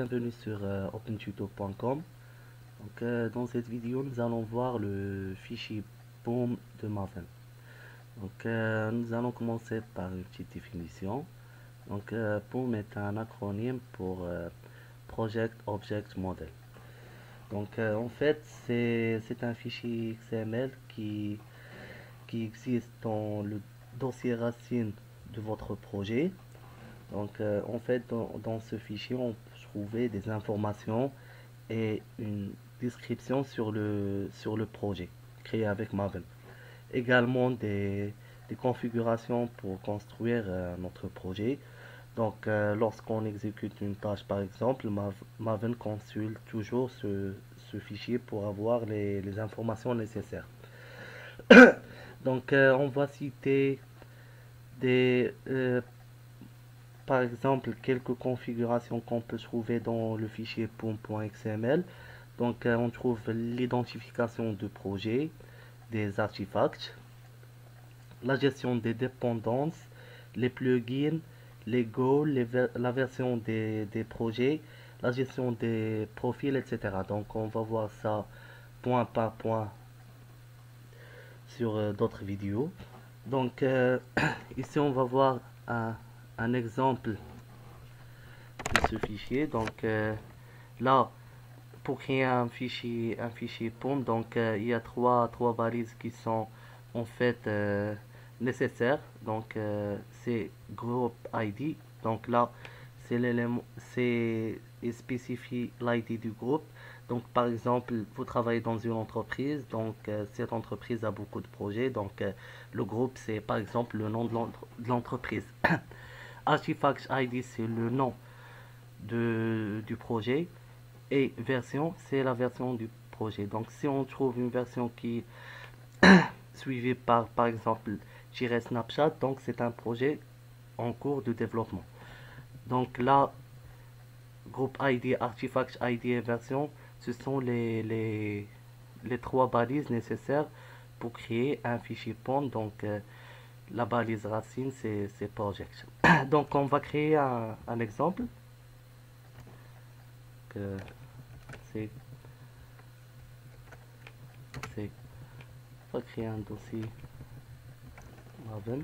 bienvenue sur opentuto.com. Dans cette vidéo, nous allons voir le fichier POM de Maven. Nous allons commencer par une petite définition. POM est un acronyme pour Project Object Model. En fait, c'est un fichier XML qui existe dans le dossier racine de votre projet. En fait, dans ce fichier, on peut trouver des informations et une description sur le projet créé avec Maven. Également des configurations pour construire notre projet. Lorsqu'on exécute une tâche, par exemple, Maven consulte toujours ce fichier pour avoir les informations nécessaires. On va citer par exemple quelques configurations qu'on peut trouver dans le fichier pom.xml. On trouve l'identification de projet, des artefacts, la gestion des dépendances, les plugins, les goals, la version des projets, la gestion des profils, etc. Donc on va voir ça point par point sur d'autres vidéos. Ici on va voir un exemple de ce fichier. Là, pour créer un fichier POM, il y a trois balises qui sont en fait nécessaires. C'est group ID. Donc là, c'est l'élément, c'est spécifie l'ID du groupe. Par exemple, vous travaillez dans une entreprise, cette entreprise a beaucoup de projets, le groupe, c'est par exemple le nom de l'entreprise. Artifact ID, c'est le nom du projet, et version, c'est la version du projet. Si on trouve une version qui est suivie par exemple -snapshot, c'est un projet en cours de développement. Là, groupe ID, artifact ID et version, ce sont les trois balises nécessaires pour créer un fichier POM. La balise racine, c'est project. On va créer un exemple. On va créer un dossier Maven.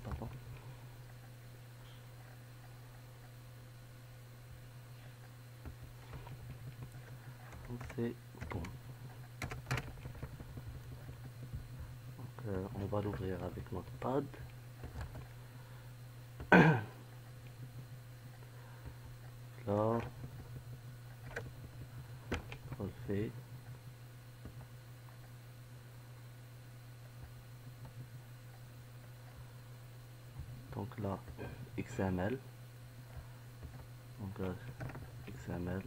Pardon. C'est bon. On va l'ouvrir avec notre pad. Là, on le fait. Là, XML. XML.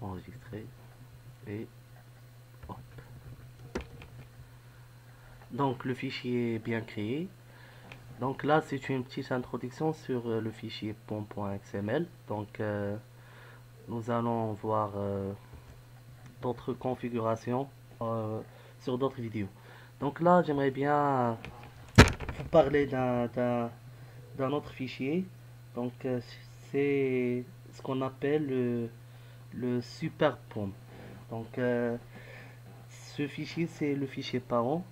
Enregistrer et hop. Le fichier est bien créé. Là, c'est une petite introduction sur le fichier pom.xml. Nous allons voir d'autres configurations sur d'autres vidéos. Là, j'aimerais bien vous parler d'un autre fichier. C'est ce qu'on appelle le super POM. Ce fichier, c'est le fichier parent.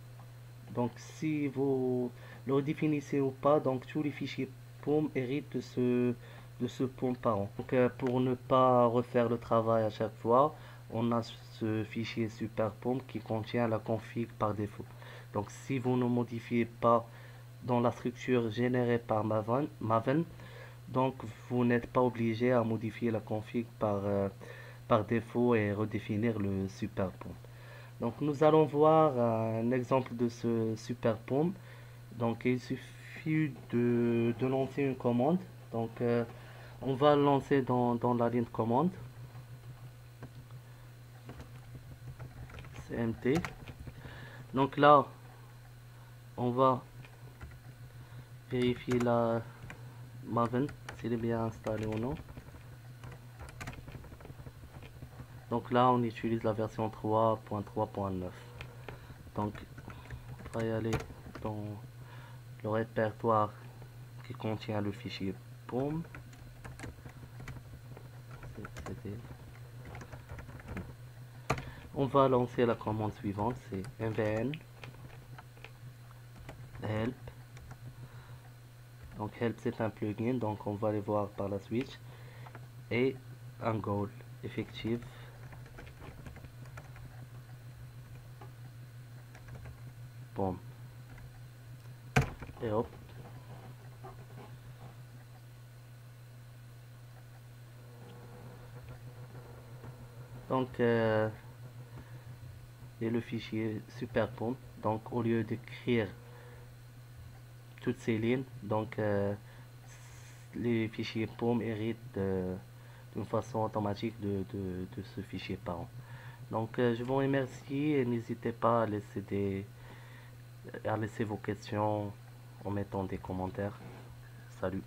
Si vous le redéfinissez ou pas, tous les fichiers POM héritent de ce POM parent. Pour ne pas refaire le travail à chaque fois, on a ce fichier super POM qui contient la config par défaut. Si vous ne modifiez pas dans la structure générée par Maven, vous n'êtes pas obligé à modifier la config par défaut et redéfinir le super POM. Nous allons voir un exemple de ce super POM. Il suffit de lancer une commande. On va lancer dans la ligne de commande cmt. Là, on va vérifier la Maven s'il est bien installé ou non. Donc là, on utilise la version 3.3.9. Donc, on va y aller dans le répertoire qui contient le fichier POM. On va lancer la commande suivante, c'est mvn help. Donc help c'est un plugin, donc on va les voir par la suite. Et un goal effectif. Bon. Et hop. Donc et le fichier super POM. Donc au lieu d'écrire toutes ces lignes, donc les fichiers POM héritent d'une façon automatique de ce fichier parent. Donc je vous remercie et n'hésitez pas à laisser vos questions en mettant des commentaires. Salut.